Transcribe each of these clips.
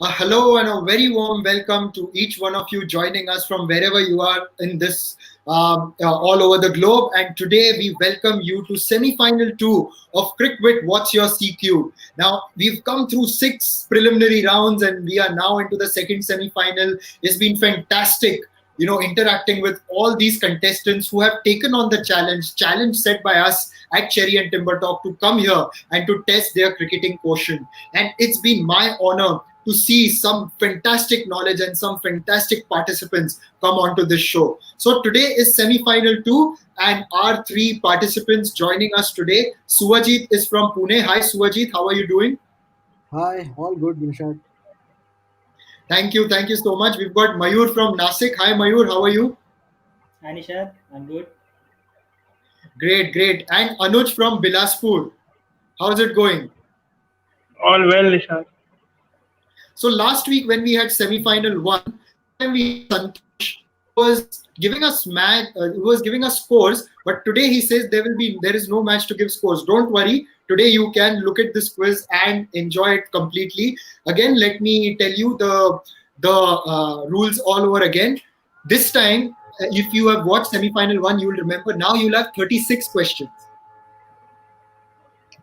Hello and a very warm welcome to each one of you joining us from wherever you are in this all over the globe. And today we welcome you to semi-final 2 of CricWit What's Your CQ. Now we've come through 6 preliminary rounds and we are now into the second semi-final. It's been fantastic, interacting with all these contestants who have taken on the challenge set by us at Cherry and Timber Talk to come here and to test their cricketing quotient. And it's been my honor to see some fantastic knowledge and some fantastic participants come onto this show. So today is semi-final 2 and our 3 participants joining us today. Suvajit is from Pune. Hi Suvajit, how are you doing? Hi, all good, Nishad. Thank you so much. We've got Mayur from Nasik. Hi Mayur, how are you? Hi Nishad, I'm good. Great. And Anuj from Bilaspur. How's it going? All well, Nishad. So last week when we had semi-final 1, Santosh was giving us scores, but today he says there is no match to give scores. Don't worry, today you can look at this quiz and enjoy it completely. Again, let me tell you the rules all over again. This time, if you have watched semi-final 1, you will remember. Now you'll have 36 questions.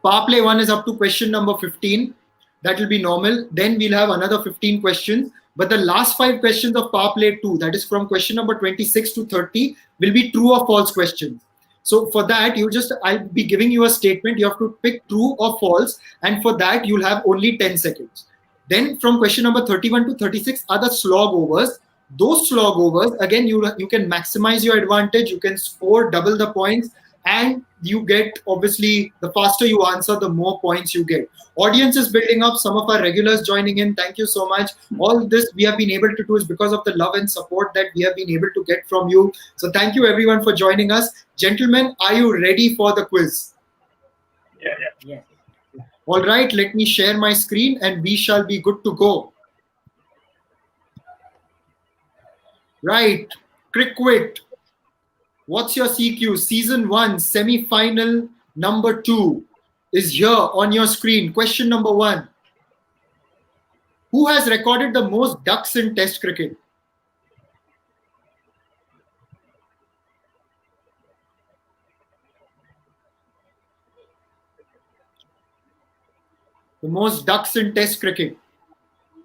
Power play 1 is up to question number 15. That will be normal. Then we'll have another 15 questions. But the last 5 questions of Power Play 2, that is from question number 26 to 30, will be true or false questions. So for that, I'll be giving you a statement. You have to pick true or false. And for that, you'll have only 10 seconds. Then from question number 31 to 36 are the slog overs. Those slog overs, again, you can maximize your advantage. You can score double the points. And you get, obviously, the faster you answer, the more points you get. Audience is building up. Some of our regulars joining in. Thank you so much. All this we have been able to do is because of the love and support that we have been able to get from you. So thank you everyone for joining us. Gentlemen, are you ready for the quiz? Yeah. All right, let me share my screen and we shall be good to go. Right, CricWit. What's Your CQ? Season 1, semi-final number 2 is here on your screen. Question number 1. Who has recorded the most ducks in Test cricket? The most ducks in Test cricket.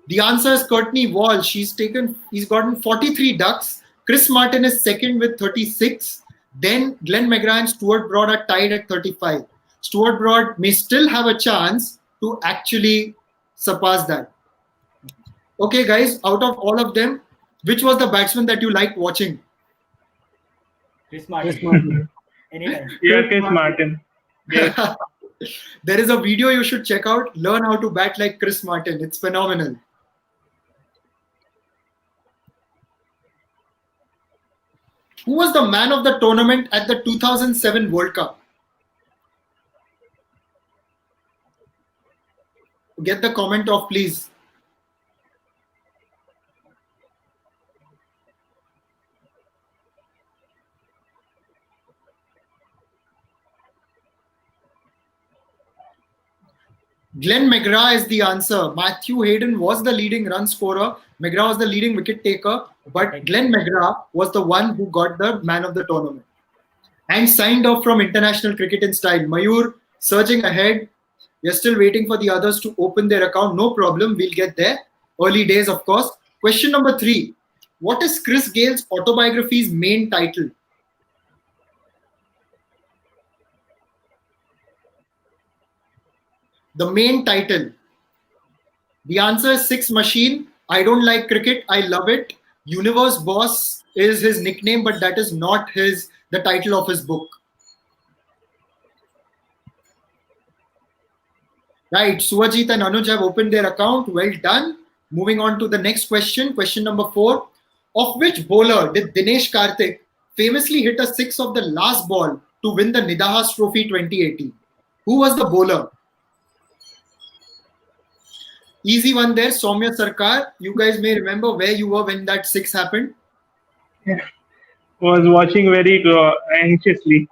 The answer is Courtney Walsh. He's gotten 43 ducks. Chris Martin is second with 36. Then Glenn McGrath and Stuart Broad are tied at 35. Stuart Broad may still have a chance to actually surpass that. Okay, guys, out of all of them, which was the batsman that you liked watching? Chris Martin. Anytime. Yeah, Chris Martin. Yes. There is a video you should check out. Learn how to bat like Chris Martin. It's phenomenal. Who was the man of the tournament at the 2007 World Cup? Get the comment off, please. Glenn McGrath is the answer. Matthew Hayden was the leading run scorer. McGrath was the leading wicket taker. But Glenn McGrath was the one who got the man of the tournament. And signed off from International Cricket in Style. Mayur, surging ahead. We are still waiting for the others to open their account. No problem. We'll get there. Early days, of course. Question number 3. What is Chris Gale's autobiography's main title? The main title. The answer is Six Machine. I don't like cricket. I love it. Universe Boss is his nickname, but that is not the title of his book. Right. Suvajit and Anuj have opened their account. Well done. Moving on to the next question. Question number 4. Of which bowler did Dinesh Karthik famously hit a 6 of the last ball to win the Nidahas Trophy 2018? Who was the bowler? Easy one there, Soumya Sarkar. You guys may remember where you were when that 6 happened. Was watching very anxiously.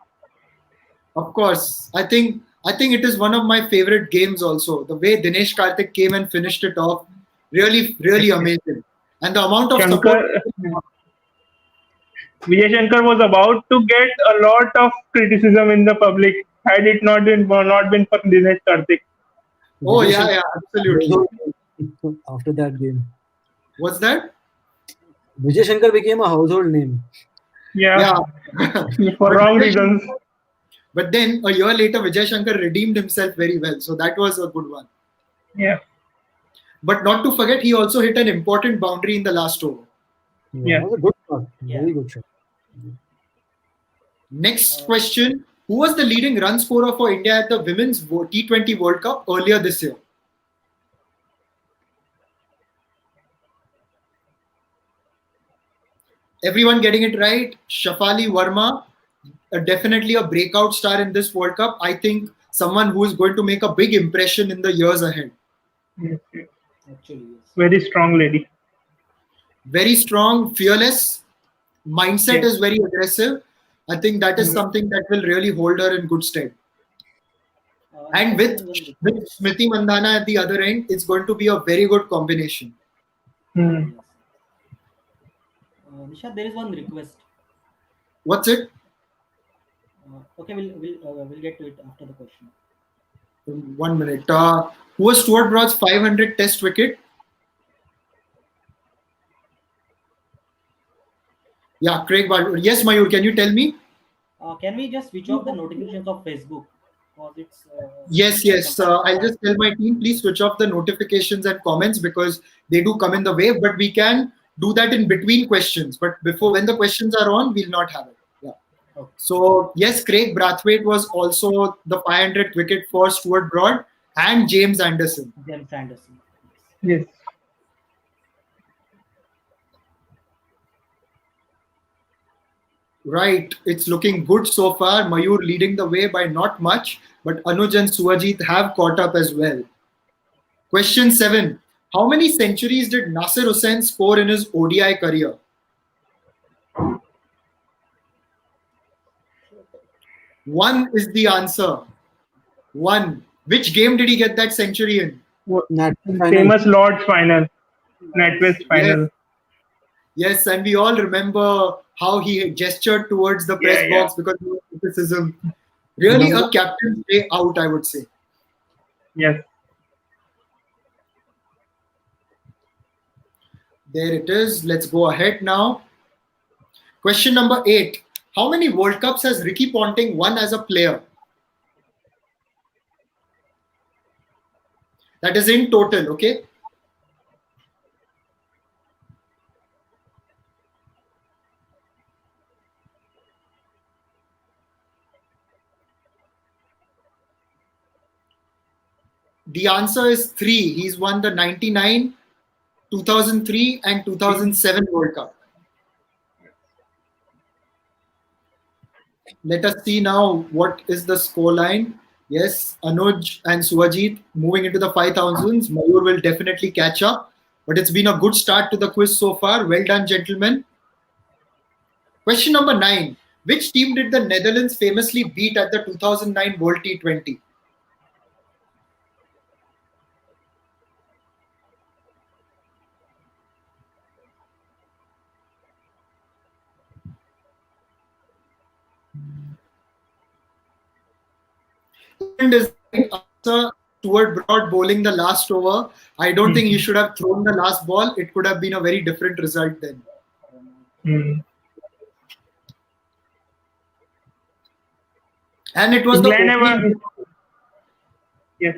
Of course. I think it is one of my favorite games also. The way Dinesh Karthik came and finished it off. Really, really amazing. And the amount of Shankar, support. Vijay Shankar was about to get a lot of criticism in the public had it not been for Dinesh Karthik. Oh Vijay yeah, Shankar yeah, absolutely. after that game. What's that? Vijay Shankar became a household name. Yeah, Yeah. for but, wrong Vijay reasons. Shankar- but then a year later, Vijay Shankar redeemed himself very well. So that was a good one. Yeah, But not to forget, he also hit an important boundary in the last over. Yeah, yeah. that was a good shot. Yeah. Very good shot. Next question. Who was the leading run scorer for India at the Women's T20 World Cup earlier this year? Everyone getting it right. Shafali Verma, definitely a breakout star in this World Cup. I think someone who is going to make a big impression in the years ahead. Yes, yes. Actually, yes. Very strong lady. Very strong, fearless. Mindset Yes. is very aggressive. I think that is something that will really hold her in good stead. And Nishad, there is one with request. Smriti Mandhana at the other end, it's going to be a very good combination. Hmm. Yes. Nishad, there is one request. What's it? Okay, we'll get to it after the question. 1 minute. Who was Stuart Broad's 500 test wicket? Yeah, Craig. Yes, Mayur, can you tell me? Can we just switch off the notifications of Facebook? Because it's Yes, yes. sometimes I'll just tell my team, please switch off the notifications and comments because they do come in the way. But we can do that in between questions. But before, when the questions are on, we'll not have it. Yeah. Okay. So yes, Craig Brathwaite was also the 500th wicket for Stuart Broad and James Anderson. James Anderson. Yes. Right, it's looking good so far. Mayur leading the way by not much, but Anuj and Suvajit have caught up as well. Question 7. How many centuries did Nasir Hussain score in his ODI career? One is the answer. One. Which game did he get that century in? Nat final. Famous Lord's final, NatWest Yes, final. yes, and we all remember how he gestured towards the press Yeah, yeah. box because of criticism. Really a captain's day out, I would say. Yes. There it is. Let's go ahead now. Question number 8. How many World Cups has Ricky Ponting won as a player? That is in total, okay? The answer is 3. He's won the 99, 2003, and 2007 World Cup. Let us see now what is the score line. Yes, Anuj and Suvajit moving into the 5000s. Mayur will definitely catch up. But it's been a good start to the quiz so far. Well done, gentlemen. Question number 9. Which team did the Netherlands famously beat at the 2009 World T20? England is the right answer. Stuart Broad bowling the last over. I don't think he should have thrown the last ball. It could have been a very different result then. Hmm. And it was England the opening. yes.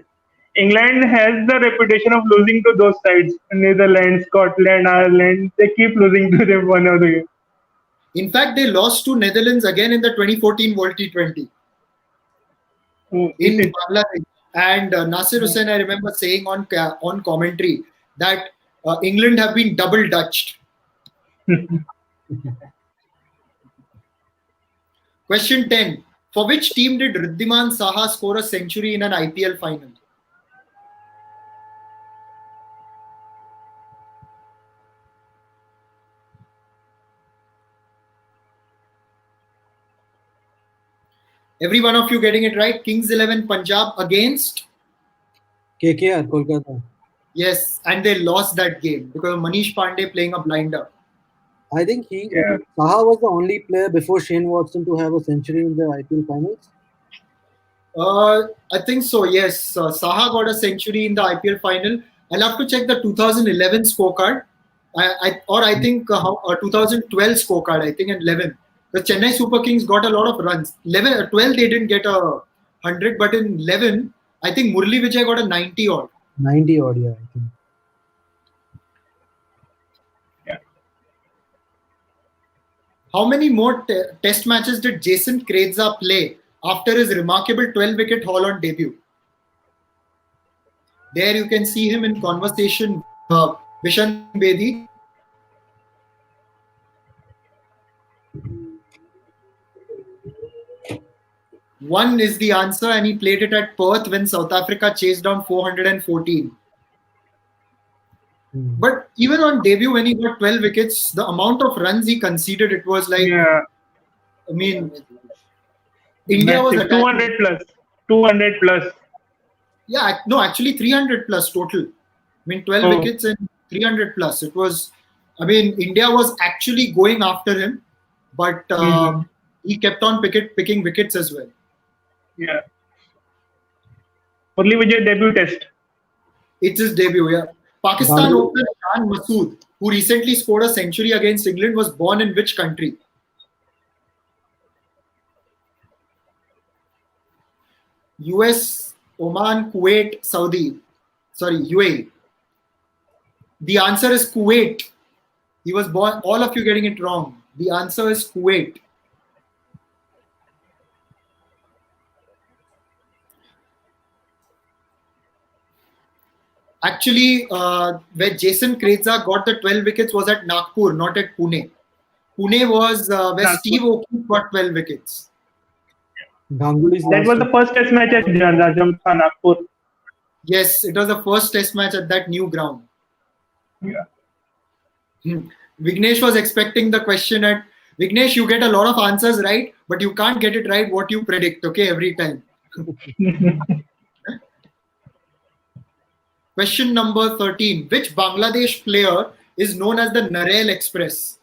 England has the reputation of losing to those sides. Netherlands, Scotland, Ireland. They keep losing to them one or the other. In fact, they lost to Netherlands again in the 2014 World T20 Oh, is in it? Bangladesh. And Nasir Hussain, I remember saying on commentary that England have been double dutched. Question 10. For which team did Riddhiman Saha score a century in an IPL final? Every one of you getting it right. Kings 11 Punjab against KKR, Kolkata. Yes, and they lost that game because of Manish Pandey playing a blinder. I think Yeah. Saha was the only player before Shane Watson to have a century in the IPL finals. I think so, yes. Saha got a century in the IPL final. I'll have to check the 2011 scorecard. I think 2012 scorecard, I think, and 11. The Chennai Super Kings got a lot of runs. 12, they didn't get a 100, but in 11, I think Murli Vijay got a 90 odd. 90 odd, yeah, I think. Yeah. How many more test matches did Jason Krejza play after his remarkable 12-wicket haul on debut? There you can see him in conversation with Vishan Bedi. One is the answer, and he played it at Perth when South Africa chased down 414. But even on debut, when he got 12 wickets, the amount of runs he conceded, it was like, Yeah. I mean, India was Massive. attacking. 200 plus. 200 plus. Yeah, no, actually 300 plus total. I mean, 12 Oh. wickets and 300 plus. It was, I mean, India was actually going after him, but he kept on picking wickets as well. Yeah. Murli Vijay debut test. It's his debut, yeah. Pakistan Gandhi. opener Shan Masood, who recently scored a century against England, was born in which country? US, Oman, Kuwait, UAE. The answer is Kuwait. He was born, all of you getting it wrong. The answer is Kuwait. Actually, where Jason Krejza got the 12 wickets was at Nagpur, not at Pune. Pune was where Nagpur. Steve O'Keefe got 12 wickets. Ganguly's That last was the first test match at Rajasthan, Nagpur. Yes, it was the first test match at that new ground. Yeah. Vignesh was expecting the question at Vignesh, you get a lot of answers right, but you can't get it right what you predict, okay, every time. Question number 13. Which Bangladesh player is known as the Narelle Express?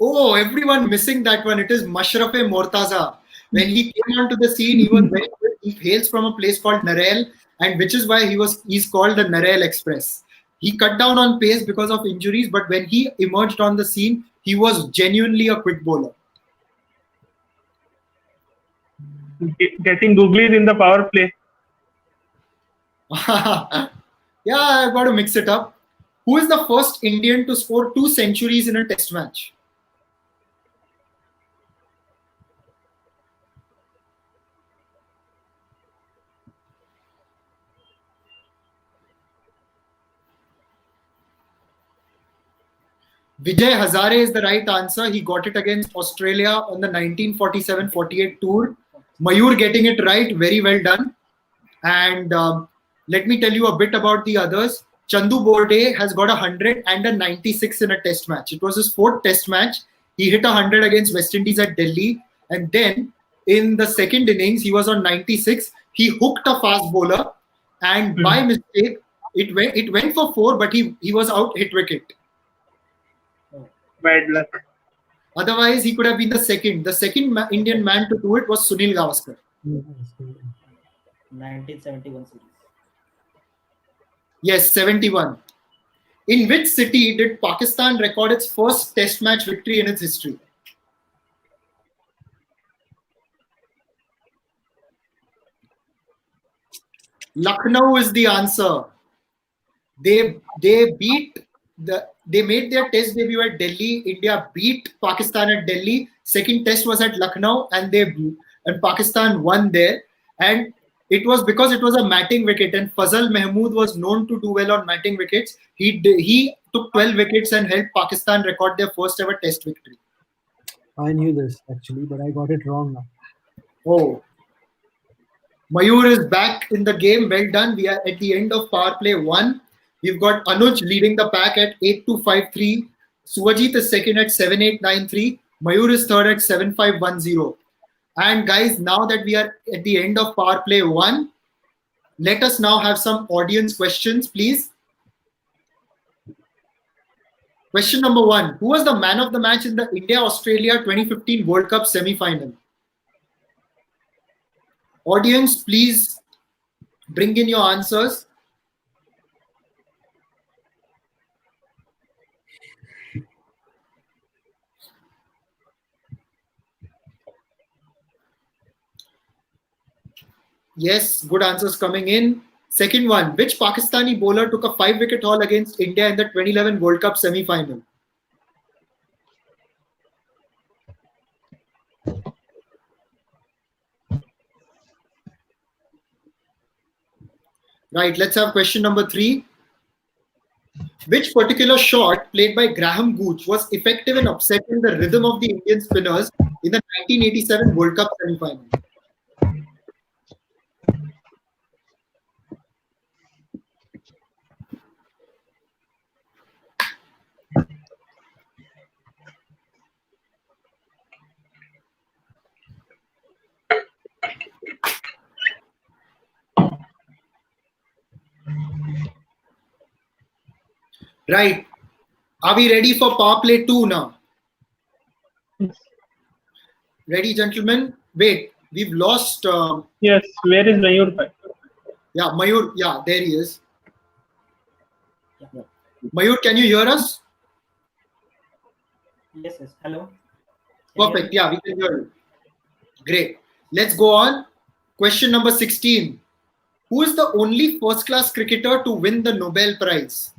Oh, everyone missing that one. It is Mashrafe Mortaza. When he came onto the scene, he was very good. He hails from a place called Narelle, and which is why he's called the Narelle Express. He cut down on pace because of injuries, but when he emerged on the scene, he was genuinely a quick bowler. Getting googlies in the power play. Yeah, I've got to mix it up. Who is the first Indian to score 2 centuries in a test match? Vijay Hazare is the right answer. He got it against Australia on the 1947-48 tour. Mayur getting it right. Very well done. And let me tell you a bit about the others. Chandu Borde has got 100 and a 96 in a test match. It was his 4th test match. He hit 100 against West Indies at Delhi. And then in the second innings, he was on 96. He hooked a fast bowler. And by mistake, it went for 4, but he was out hit wicket. Bad luck. Otherwise, he could have been the second. The second Indian man to do it was Sunil Gavaskar. 1971 series. Yes, 71. In which city did Pakistan record its first test match victory in its history? Lucknow is the answer. They made their test debut at Delhi. India beat Pakistan at Delhi. Second test was at Lucknow, and Pakistan won there. And it was because it was a matting wicket, and Fazal Mahmood was known to do well on matting wickets. He took 12 wickets and helped Pakistan record their first ever test victory. I knew this actually, but I got it wrong now. Oh. Mayur is back in the game. Well done. We are at the end of power play 1. We've got Anuj leading the pack at 8-5-3. Suvajit is second at 7893. Mayur is third at 7510. And guys, now that we are at the end of Power Play 1, let us now have some audience questions, please. Question number 1. Who was the man of the match in the India-Australia 2015 World Cup semi-final? Audience, please bring in your answers. Yes, good answers coming in. Second one, which Pakistani bowler took a 5-wicket haul against India in the 2011 World Cup semi-final? Right, let's have question number 3. Which particular shot played by Graham Gooch was effective in upsetting the rhythm of the Indian spinners in the 1987 World Cup semi-final? Right. Are we ready for Power Play 2 now? Ready, gentlemen? Wait, we've lost. Yes, where is Mayur? Yeah, Mayur. Yeah, there he is. Yeah. Mayur, can you hear us? Yes, yes. Hello. Can you hear Perfect. me? Yeah, we can hear you. Great. Let's go on. Question number 16. Who is the only first-class cricketer to win the Nobel Prize?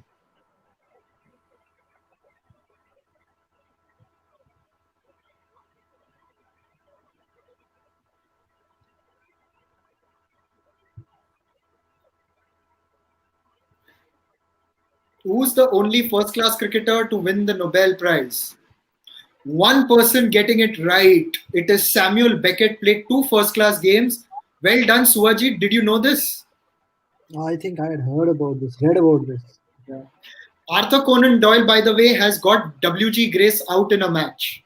Who's the only first-class cricketer to win the Nobel Prize? One person getting it right. It is Samuel Beckett. Played 2 first-class games. Well done, Suvajit. Did you know this? I think I had heard about this, read about this. Yeah. Arthur Conan Doyle, by the way, has got W.G. Grace out in a match.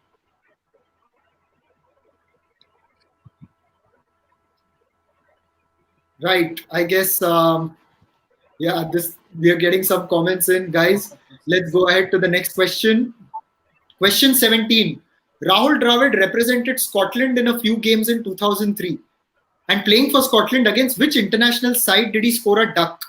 Right. I guess, yeah, we are getting some comments in, guys. Let's go ahead to the next question. Question 17. Rahul Dravid represented Scotland in a few games in 2003. And playing for Scotland against which international side did he score a duck?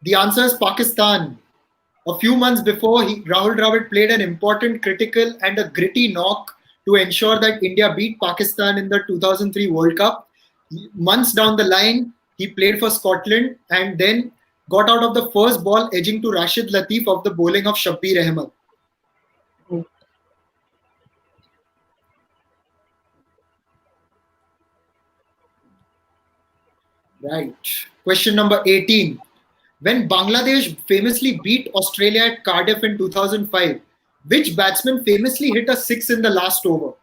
The answer is Pakistan. A few months before, Rahul Dravid played an important, critical, and a gritty knock to ensure that India beat Pakistan in the 2003 World Cup. Months down the line, he played for Scotland and then got out of the first ball, edging to Rashid Latif of the bowling of Shabbir Ahmed. Right. Question number 18. When Bangladesh famously beat Australia at Cardiff in 2005, which batsman famously hit a 6 in the last over?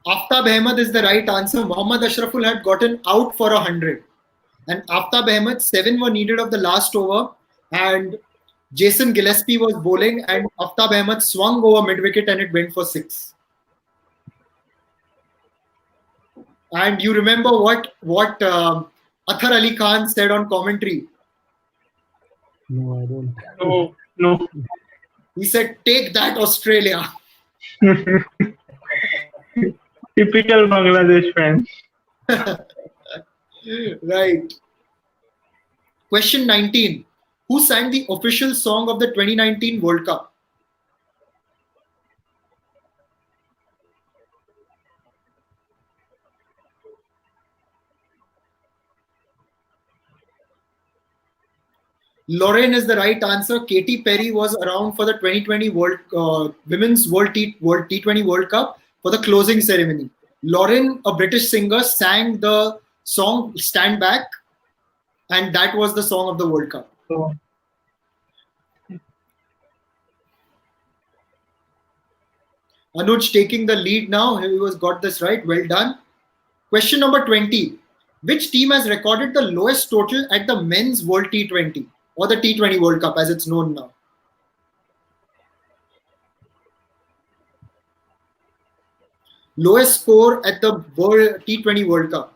Aftab Ahmed is the right answer. Mohammad Ashraful had gotten out for 100. And Aftab Ahmed, 7 were needed of the last over. And Jason Gillespie was bowling, and Aftab Ahmed swung over mid-wicket and it went for 6. And you remember what Athar Ali Khan said on commentary? No, I don't. No. He said, "Take that, Australia." Typical Bangladesh fan. Right. Question 19. Who sang the official song of the 2019 World Cup? Lauren is the right answer. Katy Perry was around for the 2020 Women's World T20 World Cup for the closing ceremony. Lauren, a British singer, sang the song "Stand Back," and that was the song of the World Cup. So, Anuj taking the lead now. He was got this right. Well done. Question number 20. Which team has recorded the lowest total at the Men's World T20 or the T20 World Cup as it's known now? Lowest score at the World T20 World Cup.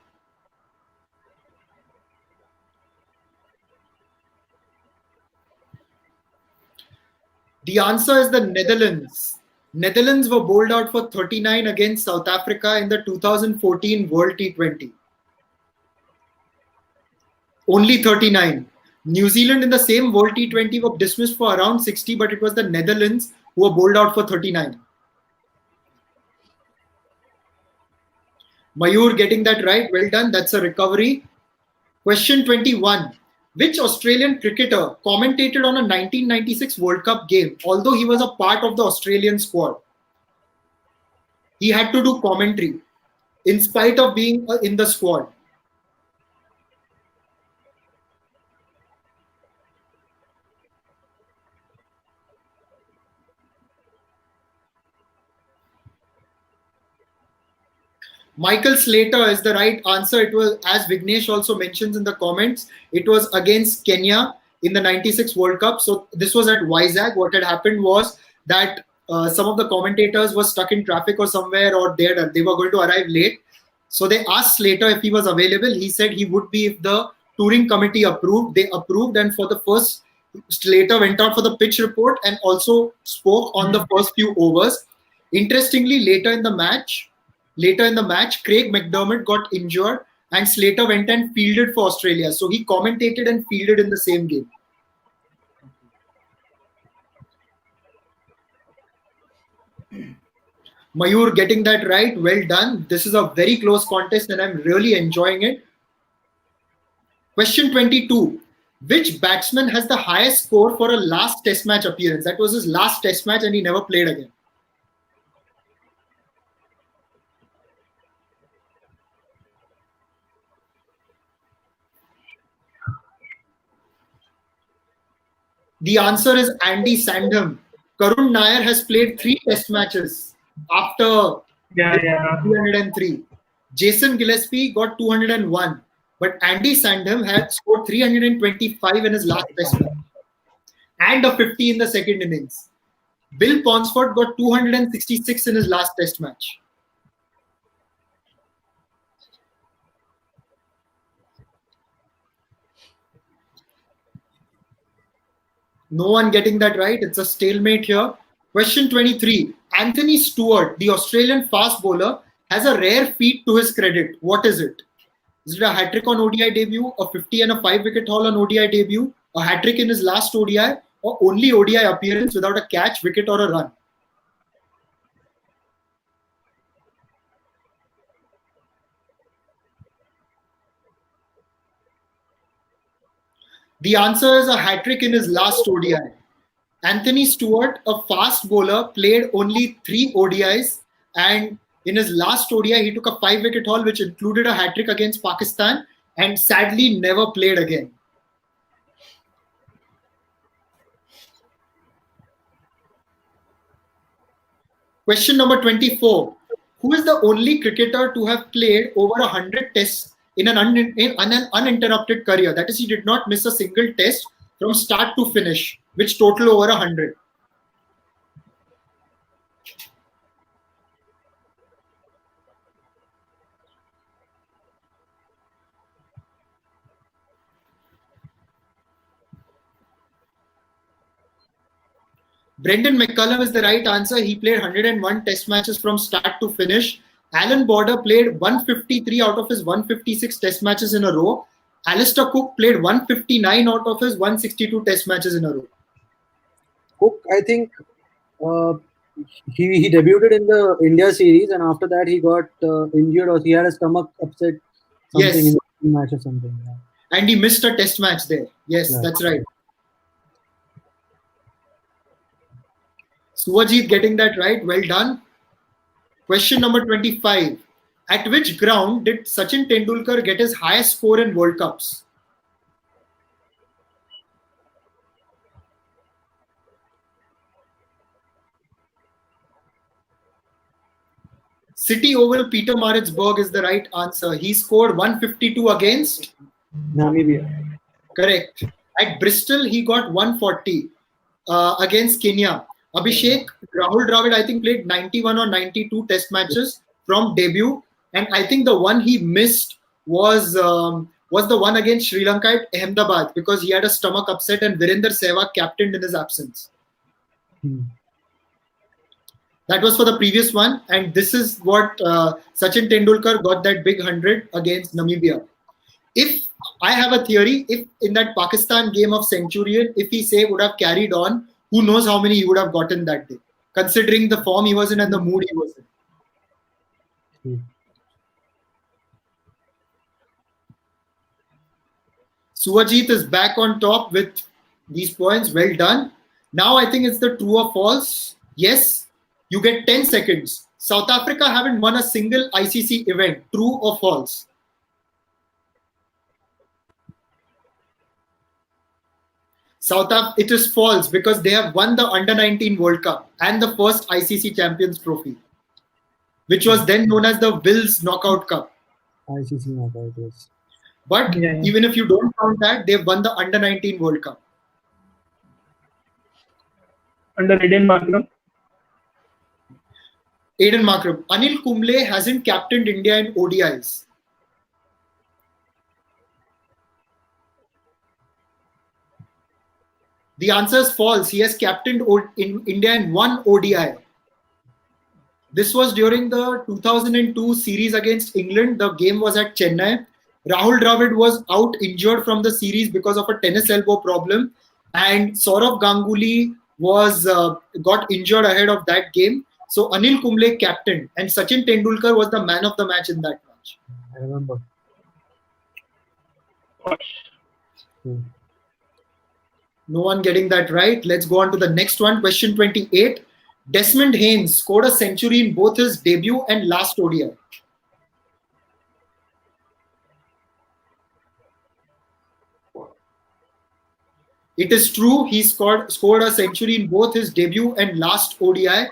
The answer is the Netherlands. Netherlands were bowled out for 39 against South Africa in the 2014 World T20. Only 39. New Zealand in the same World T20 were dismissed for around 60, but it was the Netherlands who were bowled out for 39. Mayur getting that right. Well done. That's a recovery. Question 21. Which Australian cricketer commentated on a 1996 World Cup game, although he was a part of the Australian squad? He had to do commentary in spite of being in the squad. Michael Slater is the right answer. It was, as Vignesh also mentions in the comments, it was against Kenya in the 96 World Cup. So this was at Vizag. What had happened was that some of the commentators were stuck in traffic or somewhere, or they were going to arrive late. So they asked Slater if he was available. He said he would be if the touring committee approved. They approved, and for the first, Slater went out for the pitch report and also spoke on the first few overs. Interestingly, later in the match, Craig McDermott got injured and Slater went and fielded for Australia. So he commentated and fielded in the same game. Mayur getting that right. Well done. This is a very close contest and I'm really enjoying it. Question 22. Which batsman has the highest score for a last test match appearance? That was his last test match and he never played again. The answer is Andy Sandham. Karun Nair has played 3 test matches after 303. Jason Gillespie got 201. But Andy Sandham had scored 325 in his last test match and a 50 in the second innings. Bill Ponsford got 266 in his last test match. No one getting that right. It's a stalemate here. Question 23. Anthony Stewart, the Australian fast bowler, has a rare feat to his credit. What is it? Is it a hat-trick on ODI debut, a 50 and a 5-wicket haul on ODI debut, a hat-trick in his last ODI, or only ODI appearance without a catch, wicket or a run? The answer is a hat-trick in his last ODI. Anthony Stewart, a fast bowler, played only 3 ODIs, and in his last ODI, he took a 5-wicket haul, which included a hat-trick against Pakistan, and sadly never played again. Question number 24. Who is the only cricketer to have played over 100 tests in an uninterrupted career? That is, he did not miss a single test from start to finish, which total over 100. Brendan McCullum is the right answer. He played 101 test matches from start to finish. Alan Border played 153 out of his 156 test matches in a row. Alistair Cook played 159 out of his 162 test matches in a row. Cook, I think he debuted in the India series, and after that he got injured, or he had a stomach upset, something in the match or something. Yeah. And he missed a test match there. Yes, yeah. That's right. Suvajit getting that right. Well done. Question number 25. At which ground did Sachin Tendulkar get his highest score in World Cups? City Oval, Peter Maritzburg is the right answer. He scored 152 against Namibia. Correct. At Bristol, he got 140 against Kenya. Abhishek, Rahul Dravid, I think, played 91 or 92 test matches from debut. And I think the one he missed was the one against Sri Lanka at Ahmedabad because he had a stomach upset and Virender Sehwag captained in his absence. That was for the previous one. And this is what Sachin Tendulkar got that big 100 against Namibia. If I have a theory, if in that Pakistan game of Centurion, if he say would have carried on, who knows how many he would have gotten that day, considering the form he was in and the mood he was in. Suvajit is back on top with these points. Well done. Now I think it's the true or false. Yes, you get 10 seconds. South Africa haven't won a single ICC event. True or false? It is false because they have won the Under-19 World Cup and the first ICC Champions Trophy, which was then known as the Wills Knockout Cup. ICC Knockout, yes. But even if you don't count that, they've won the Under-19 World Cup. Under Aiden Markram. Aiden Markram. Anil Kumble hasn't captained India in ODIs. The answer is false. He has captained in India in one ODI. This was during the 2002 series against England. The game was at Chennai. Rahul Dravid was out injured from the series because of a tennis elbow problem. And Saurav Ganguly got injured ahead of that game. So Anil Kumble captained. And Sachin Tendulkar was the man of the match in that match. I remember. No one getting that right. Let's go on to the next one. Question 28. Desmond Haynes scored a century in both his debut and last ODI. It is true. He scored a century in both his debut and last ODI.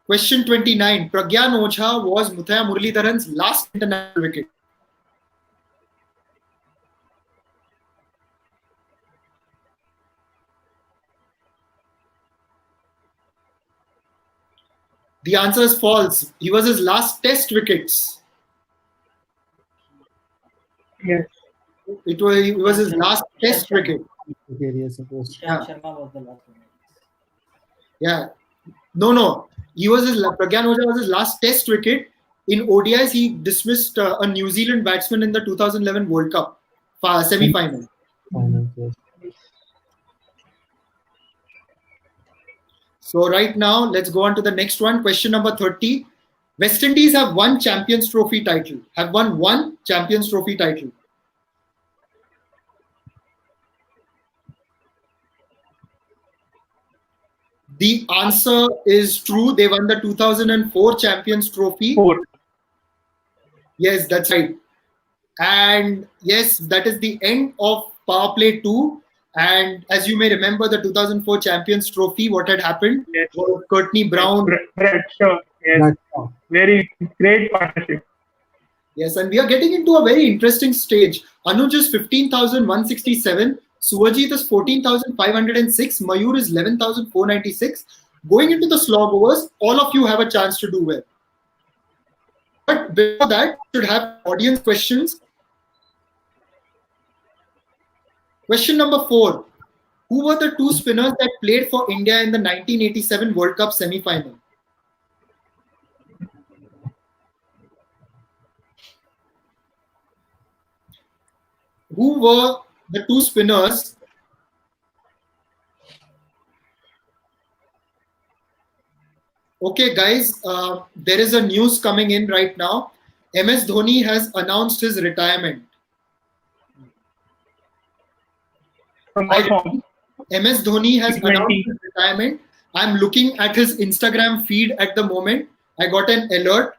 Question 29. Pragyan Ojha was Muthaiya Muralidharan's last international wicket. The answer is false. He was his last test wickets. Yes. It was his last test wicket. Sharma was the last one. Yeah. No. Pragyan Ojha was his last test wicket. In ODIs, he dismissed a New Zealand batsman in the 2011 World Cup semi-final. So right now, let's go on to the next one. Question number 30. West Indies have won Champions Trophy title. Have won one Champions Trophy title. The answer is true. They won the 2004 Champions Trophy. 4. Yes, that's right. And yes, that is the end of Power Play 2. And as you may remember, the 2004 Champions Trophy, what had happened was Courtney Brown. Sure. Yes. Very great partnership. Yes, and we are getting into a very interesting stage. Anuj is 15,167. Suvajit is 14,506. Mayur is 11,496. Going into the slog overs, all of you have a chance to do well. But before that, you should have audience questions. Question number 4. Who were the two spinners that played for India in the 1987 World Cup semi-final? Who were the two spinners? Okay, guys, there is a news coming in right now. MS Dhoni has announced his retirement. MS Dhoni has announced his retirement. I'm looking at his Instagram feed at the moment. I got an alert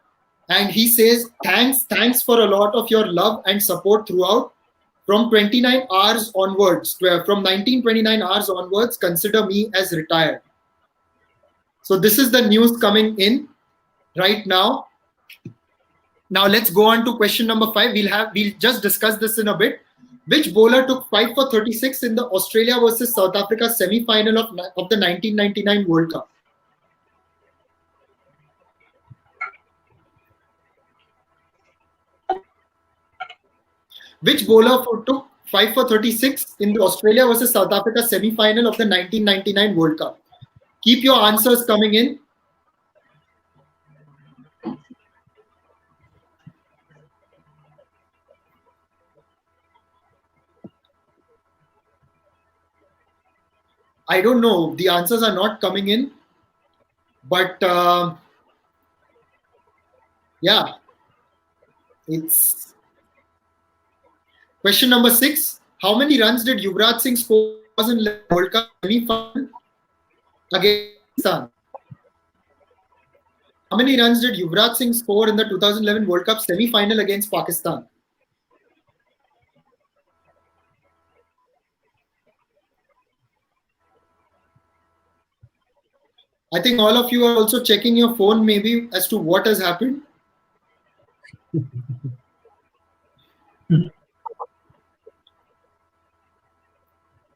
and he says, thanks for a lot of your love and support throughout. from 29 hours onwards, from 1929 hours onwards, consider me as retired. So this is the news coming in right now. Now let's go on to question number 5. We'll just discuss this in a bit. Which bowler took 5 for 36 in the Australia versus South Africa semi-final of the 1999 World Cup? Which bowler took 5 for 36 in the Australia versus South Africa semi-final of the 1999 World Cup? Keep your answers coming in. I don't know. The answers are not coming in. But yeah, it's question number 6. How many runs did Yuvraj Singh score in the World Cup semi-final against Pakistan? How many runs did Yuvraj Singh score in the 2011 World Cup semi-final against Pakistan? I think all of you are also checking your phone maybe as to what has happened.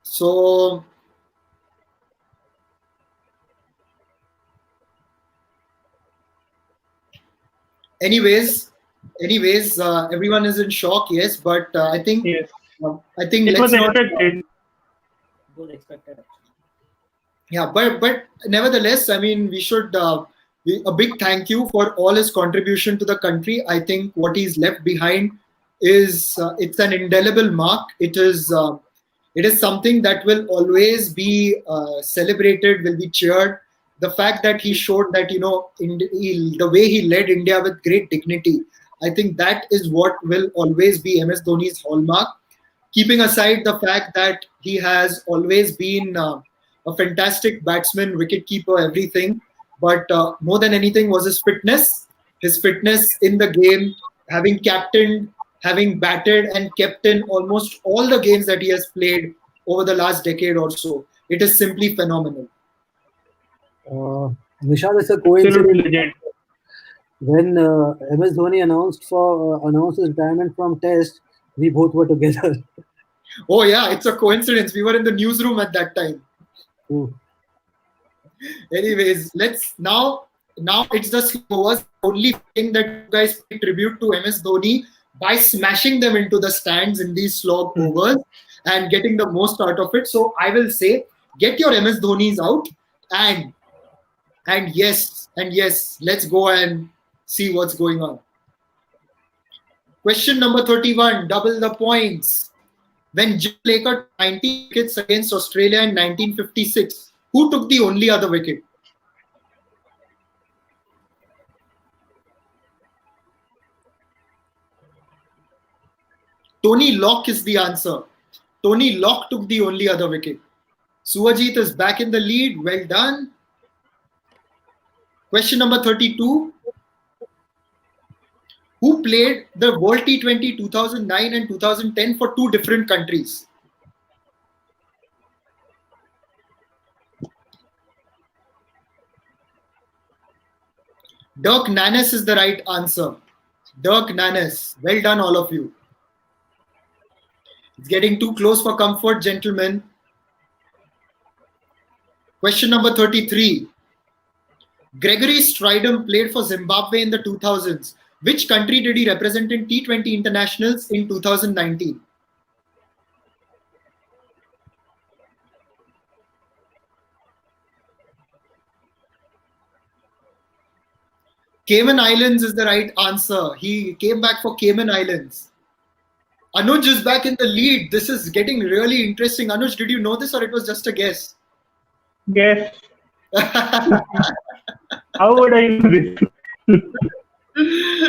So anyways, everyone is in shock, yes, but I think Yes. let's was not. expected. It was expected. Yeah, but nevertheless, I mean, we should a big thank you for all his contribution to the country. I think what he's left behind is it's an indelible mark. It is something that will always be celebrated, will be cheered. The fact that he showed that the way he led India with great dignity, I think that is what will always be MS Dhoni's hallmark. Keeping aside the fact that he has always been a fantastic batsman, wicketkeeper, everything. But more than anything was his fitness in the game, having captained, having batted and kept in almost all the games that he has played over the last decade or so. It is simply phenomenal. Nishad, it's a Absolute coincidence. legend. When MS Dhoni announced his retirement from Test, we both were together. Oh yeah, it's a coincidence. We were in the newsroom at that time. Ooh. Anyways, let's now it's the Slovers only thing that you guys pay tribute to MS Dhoni by smashing them into the stands in these slog overs and getting the most out of it. So I will say, get your MS Dhonis out and yes, let's go and see what's going on. Question number 31, double the points. When Jim Laker took 90 wickets against Australia in 1956, who took the only other wicket? Tony Locke is the answer. Tony Locke took the only other wicket. Suvajit is back in the lead. Well done. Question number 32. Who played the World T20 2009 and 2010 for two different countries? Dirk Nannes is the right answer. Dirk Nannes. Well done, all of you. It's getting too close for comfort, gentlemen. Question number 33. Gregory Stridham played for Zimbabwe in the 2000s. Which country did he represent in T20 internationals in 2019? Cayman Islands is the right answer. He came back for Cayman Islands. Anuj is back in the lead. This is getting really interesting. Anuj, did you know this or it was just a guess? Yes. How would I know this?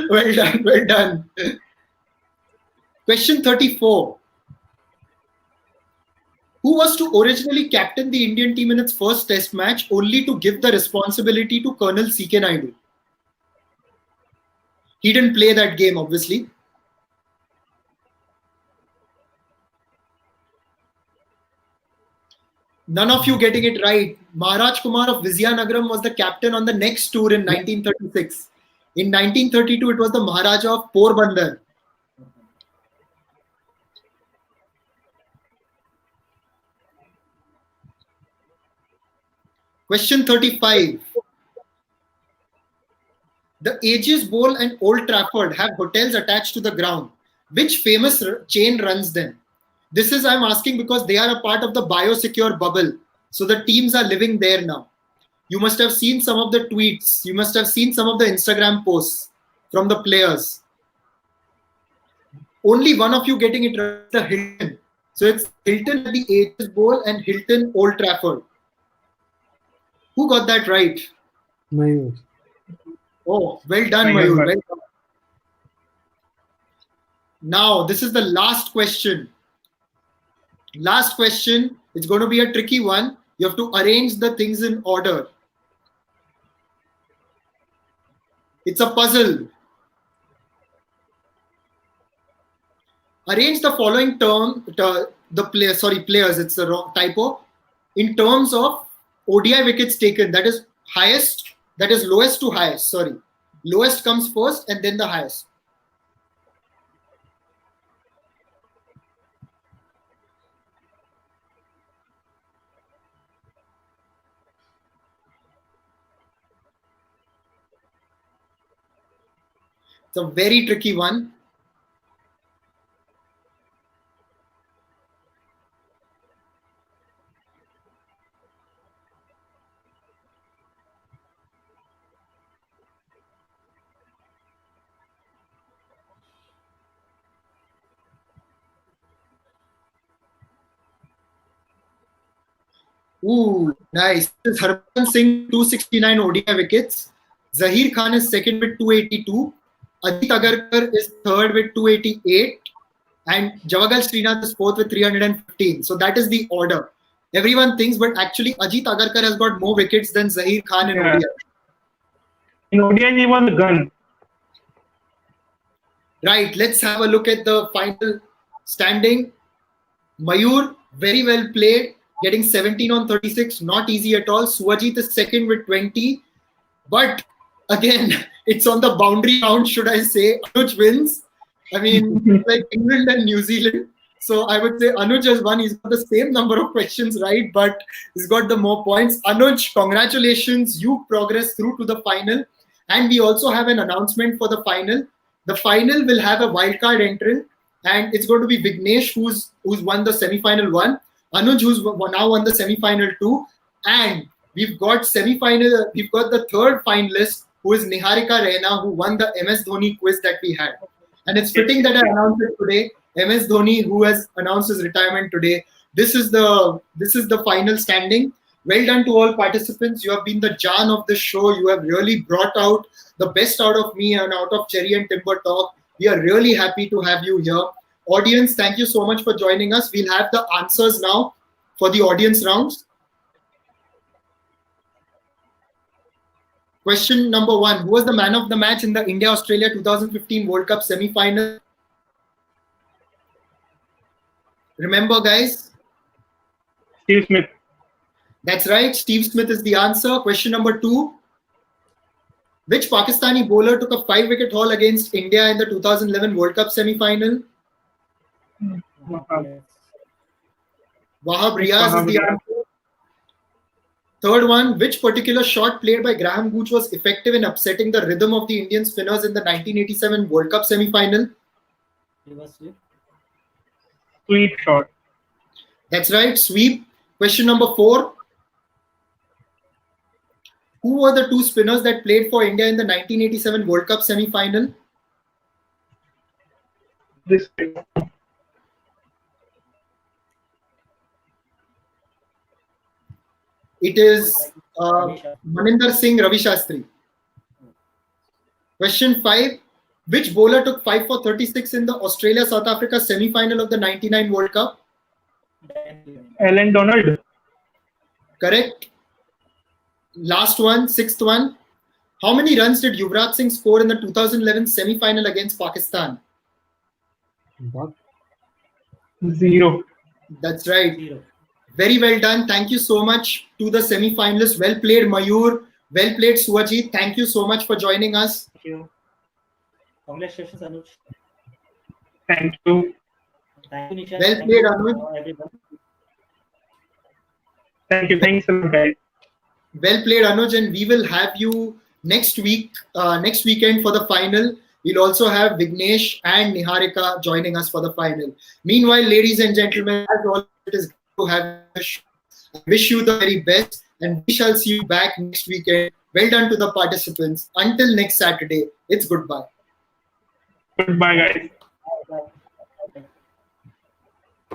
Well done, well done. Question 34. Who was to originally captain the Indian team in its first test match only to give the responsibility to Colonel C.K. Naidu? He didn't play that game, obviously. None of you getting it right. Maharaj Kumar of Vizianagaram was the captain on the next tour in 1936. In 1932, it was the Maharaja of Porbandar. Question 35. The Aegis Bowl and Old Trafford have hotels attached to the ground. Which famous chain runs them? This is I'm asking because they are a part of the biosecure bubble. So the teams are living there now. You must have seen some of the tweets. You must have seen some of the Instagram posts from the players. Only one of you getting it right, the Hilton. So it's Hilton at the Aegis Bowl and Hilton Old Trafford. Who got that right? Mayur. Oh, well done, Mayur. Well done. Now, this is the last question. Last question. It's going to be a tricky one. You have to arrange the things in order. It's a puzzle. Arrange the following players. It's a wrong typo. In terms of ODI wickets taken, that is highest, that is lowest to highest. Sorry. Lowest comes first and then the highest. It's a very tricky one. Ooh, nice. Harbhajan Singh, 269 ODI wickets. Zaheer Khan is second with 282. Ajit Agarkar is third with 288. And Javagal Srinath is fourth with 315. So that is the order. Everyone thinks, but actually Ajit Agarkar has got more wickets than Zaheer Khan in ODI. In ODI, he was a gun. Right, let's have a look at the final standing. Mayur, very well played, getting 17 on 36, not easy at all. Suvajit is second with 20. But again, it's on the boundary round, should I say. Anuj wins. I mean, it's like England and New Zealand. So I would say Anuj has won. He's got the same number of questions right, but he's got the more points. Anuj, congratulations. You progressed through to the final. And we also have an announcement for the final. The final will have a wildcard entrant, and it's going to be Vignesh, who's won the semi-final one, Anuj, who's now won the semi-final two, and we've got the third finalist, who is Niharika Raina, who won the MS Dhoni quiz that we had. And it's fitting that I announced it today. MS Dhoni, who has announced his retirement today. This is the final standing. Well done to all participants. You have been the Jan of the show. You have really brought out the best out of me and out of Cherry and Timber Talk. We are really happy to have you here. Audience, thank you so much for joining us. We'll have the answers now for the audience rounds. Question number 1. Who was the man of the match in the India-Australia 2015 World Cup semi-final? Remember, guys? Steve Smith. That's right. Steve Smith is the answer. Question number 2. Which Pakistani bowler took a 5-wicket haul against India in the 2011 World Cup semi-final? Wahab Riaz is the answer. Third one. Which particular shot played by Graham Gooch was effective in upsetting the rhythm of the Indian spinners in the 1987 World Cup semi-final? Sweep shot. That's right. Sweep. Question number 4. Who were the two spinners that played for India in the 1987 World Cup semi-final? This. It is Maninder Singh Ravi Shastri. Question 5. Which bowler took 5 for 36 in the Australia-South Africa semi-final of the 99 World Cup? Alan Donald. Correct. Last one, 6th one. How many runs did Yuvraj Singh score in the 2011 semi-final against Pakistan? What? 0. That's right. 0. Very well done. Thank you so much to the semi-finalists. Well played, Mayur. Well played, Suvajit. Thank you so much for joining us. Thank you. Congratulations, Anuj. Thank you. Thank you, Nishad. Well Thank played, you, Anuj. everyone. Thank you. Thanks a lot, guys. Well played, Anuj, and we will have you next weekend for the final. We'll also have Vignesh and Niharika joining us for the final. Meanwhile, ladies and gentlemen, as always, it is good to have you. I wish you the very best, and we shall see you back next weekend. Well done to the participants. Until next Saturday, it's goodbye. Goodbye, guys. Bye.